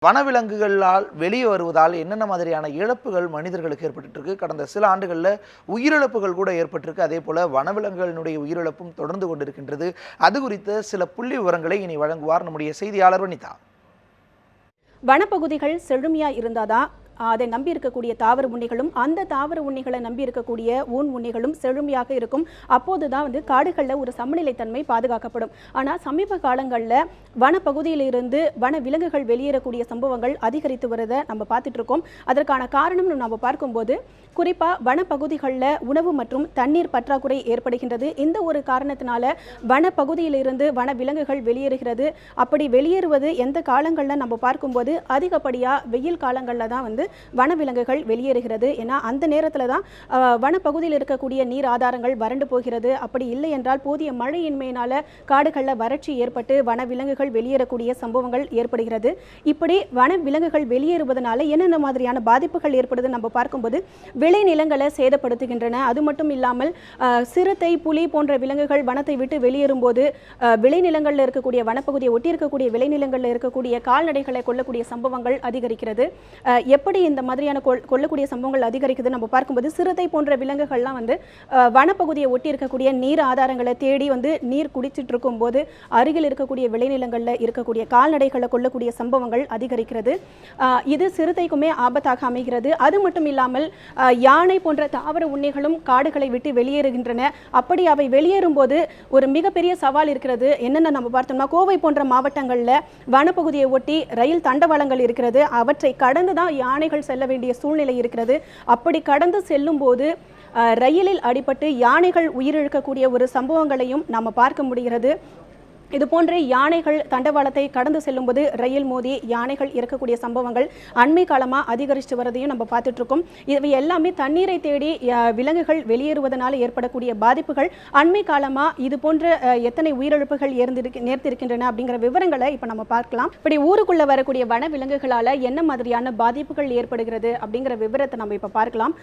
வனவிலங்குகளால் வெளியே வருவதால் என்னென்ன மாதிரியான இழப்புகள் மனிதர்களுக்கு ஏற்பட்டு கடந்த சில ஆண்டுகளில் உயிரிழப்புகள் கூட ஏற்பட்டிருக்கு. அதே போல வனவிலங்குகளினுடைய உயிரிழப்பும் தொடர்ந்து கொண்டிருக்கின்றது. அது குறித்த சில புள்ளி விவரங்களை இனி வழங்குவார் நம்முடைய செய்தியாளர் வனிதா. வனப்பகுதிகள் செழுமையா இருந்தாதான் அதை நம்பி இருக்கக்கூடிய தாவர உண்ணிகளும் அந்த தாவர உண்ணிகளை நம்பி இருக்கக்கூடிய ஊன் உண்ணிகளும் செழுமையாக இருக்கும். அப்போதுதான் காடுகளில் ஒரு சமநிலைத்தன்மை பாதுகாக்கப்படும். ஆனால் சமீப காலங்களில் வனப்பகுதியிலிருந்து வன விலங்குகள் வெளியேறக்கூடிய சம்பவங்கள் அதிகரித்து வருவதை நம்ம பார்த்துட்டு இருக்கோம். அதற்கான காரணம் நம்ம பார்க்கும்போது குறிப்பாக வனப்பகுதிகளில் உணவு மற்றும் தண்ணீர் பற்றாக்குறை ஏற்படுகின்றது. இந்த ஒரு காரணத்தினால வனப்பகுதியிலிருந்து வன விலங்குகள் வெளியேறுகிறது. அப்படி வெளியேறுவது எந்த காலங்களில் நம்ம பார்க்கும்போது அதிகப்படியாக வெயில் காலங்களில் தான் வனவிலங்குகள் வெளியேறுகிறது. ஏன்னா அந்த நேரத்தில் தான் வனப்பகுதியில் இருக்கக்கூடிய நீர் ஆதாரங்கள் வறண்டு போகிறது. அப்படி இல்லை என்றால் போதிய மழையின்மையினால காடுகளில் வறட்சி ஏற்பட்டு வனவிலங்குகள் வெளியேறக்கூடிய சம்பவங்கள் ஏற்படுகிறது. இப்படி வனவிலங்குகள் வெளியேறுவதனால என்னென்ன மாதிரியான பாதிப்புகள் ஏற்படுது நம்ம பார்க்கும்போது விளைநிலங்களை சேதப்படுத்துகின்றன. அது மட்டும் இல்லாமல் சிறுத்தை, புலி போன்ற விலங்குகள் வனத்தை விட்டு வெளியேறும் போது விளைநிலங்களில் இருக்கக்கூடிய வனப்பகுதியை ஒட்டி இருக்கக்கூடிய விளைநிலங்களில் இருக்கக்கூடிய கால்நடைகளை கொல்லக்கூடிய சம்பவங்கள் அதிகரிக்கிறது. எப்படி இந்த மாதிரியான கொல்லக்கூடிய சம்பவங்கள் அதிகரிக்குது நம்ம பார்க்கும்போது சிறுத்தை போன்ற விலங்குகள்லாம் வனப்பகுதியை ஒட்டி இருக்கக்கூடிய நீர் ஆதாரங்களை தேடி நீர் குடிச்சிட்டு இருக்கும் போது அருகில் இருக்கக்கூடிய விளைநிலங்களில் இருக்கக்கூடிய கால்நடைகளை கொல்லக்கூடிய சம்பவங்கள் அதிகரிக்கிறது. இது சிறுத்தைக்குமே ஆபத்தாக அமைகிறது. அது மட்டும் இல்லாமல் யானை போன்ற தாவர உண்ணிகளும் காடுகளை விட்டு வெளியேறுகின்றன. அப்படி அவை வெளியேறும் போது ஒரு மிகப்பெரிய சவால் இருக்கிறது. என்னென்ன நம்ம பார்த்தோம்னா கோவை போன்ற மாவட்டங்களில் வனப்பகுதியை ஒட்டி ரயில் தண்டவாளங்கள் இருக்கிறது. அவற்றை கடந்து தான் யானைகள் செல்ல வேண்டிய சூழ்நிலை இருக்கிறது. அப்படி கடந்து செல்லும் போது ரயிலில் அடிபட்டு யானைகள் உயிரிழக்கக்கூடிய ஒரு சம்பவங்களையும் நாம் பார்க்க முடிகிறது. இது போன்ற யானைகள் தண்டவாளத்தை கடந்து செல்லும் போது ரயில் மோதி யானைகள் இறக்கக்கூடிய சம்பவங்கள் அண்மை காலமாக அதிகரித்து வரதையும் நம்ம பார்த்துட்டு இருக்கோம். இவை எல்லாமே தண்ணீரை தேடி விலங்குகள் வெளியேறுவதனால் ஏற்படக்கூடிய பாதிப்புகள். அண்மை காலமாக இது போன்ற எத்தனை உயிரிழப்புகள் நேர்த்திருக்கின்றன அப்படிங்கிற விவரங்களை இப்போ நம்ம பார்க்கலாம். இப்படி ஊருக்குள்ள வரக்கூடிய வன விலங்குகளால் என்ன மாதிரியான பாதிப்புகள் ஏற்படுகிறது அப்படிங்கிற விவரத்தை நம்ம இப்போ பார்க்கலாம்.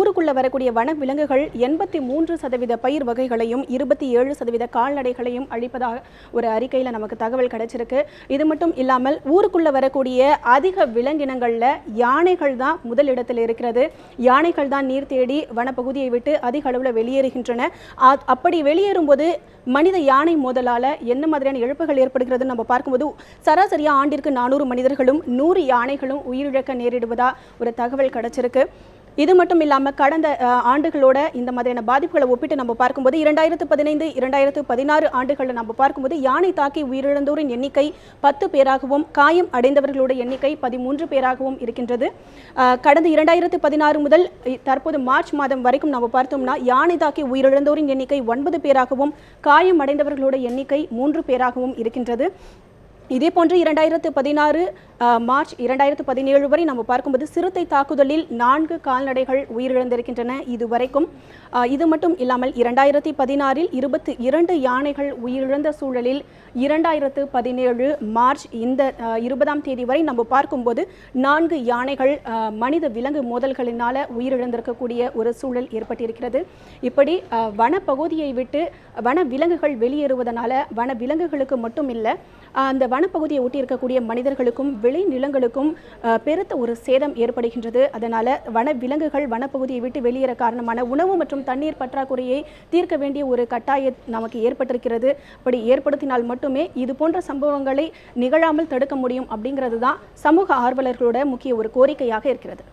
ஊருக்குள்ள வரக்கூடிய வன விலங்குகள் 83% பயிர் வகைகளையும் 27% கால்நடைகளையும் அழிப்பதாக ஒரு அறிக்கையில் நமக்கு தகவல் கிடைச்சிருக்கு. இது மட்டும் இல்லாமல் ஊருக்குள்ள வரக்கூடிய அதிக விலங்கினங்கள்ல யானைகள் தான் முதலிடத்தில் இருக்கிறது. யானைகள் தான் நீர் தேடி வனப்பகுதியை விட்டு அதிக அளவில் வெளியேறுகின்றன. அப்படி வெளியேறும் போது மனித யானை மோதலால் என்ன மாதிரியான இழப்புகள் ஏற்படுகிறது நம்ம பார்க்கும்போது சராசரியாக ஆண்டிற்கு 400 மனிதர்களும் 100 யானைகளும் உயிரிழக்க நேரிடுவதா ஒரு தகவல் கிடைச்சிருக்கு. இது மட்டும் இல்லாமல் கடந்த ஆண்டுகளோட இந்த மாதிரியான பாதிப்புகளை ஒப்பிட்டு நம்ம பார்க்கும்போது 2015, 2016 ஆண்டுகளில் நம்ம பார்க்கும்போது யானை தாக்கி உயிரிழந்தோரின் எண்ணிக்கை 10 பேராகவும் காயம் அடைந்தவர்களோட எண்ணிக்கை 13 பேராகவும் இருக்கின்றது. கடந்த 2016 முதல் தற்போது மார்ச் மாதம் வரைக்கும் நம்ம பார்த்தோம்னா யானை தாக்கி உயிரிழந்தோரின் எண்ணிக்கை 9 பேராகவும் காயம் அடைந்தவர்களோட எண்ணிக்கை 3 பேராகவும் இருக்கின்றது. இதே போன்று 2016 மார்ச் 2017 வரை நம்ம பார்க்கும்போது சிறுத்தை தாக்குதலில் 4 கால்நடைகள் உயிரிழந்திருக்கின்றன இதுவரைக்கும். இது மட்டும் இல்லாமல் 2016 22 யானைகள் உயிரிழந்த சூழலில் 2017 மார்ச் இந்த 20ஆம் தேதி வரை நம்ம பார்க்கும்போது 4 யானைகள் மனித விலங்கு மோதல்களினால உயிரிழந்திருக்கக்கூடிய ஒரு சூழல் ஏற்பட்டிருக்கிறது. இப்படி வனப்பகுதியை விட்டு வன விலங்குகள் வெளியேறுவதனால வன விலங்குகளுக்கு மட்டும் இல்லை அந்த வனப்பகுதியை ஒட்டி இருக்கக்கூடிய மனிதர்களுக்கும் விளை நிலங்களுக்கும் பெருத்த ஒரு சேதம் ஏற்படுகின்றது. அதனால வன விலங்குகள் வனப்பகுதியை விட்டு வெளியேற காரணமான உணவு மற்றும் தண்ணீர் பற்றாக்குறையை தீர்க்க வேண்டிய ஒரு கட்டாயம் நமக்கு ஏற்பட்டிருக்கிறது. அப்படி ஏற்படுத்தினால் மட்டுமே இது போன்ற சம்பவங்களை நிகழாமல் தடுக்க முடியும் அப்படிங்கிறது தான் சமூக ஆர்வலர்களோட முக்கிய ஒரு கோரிக்கையாக இருக்கிறது.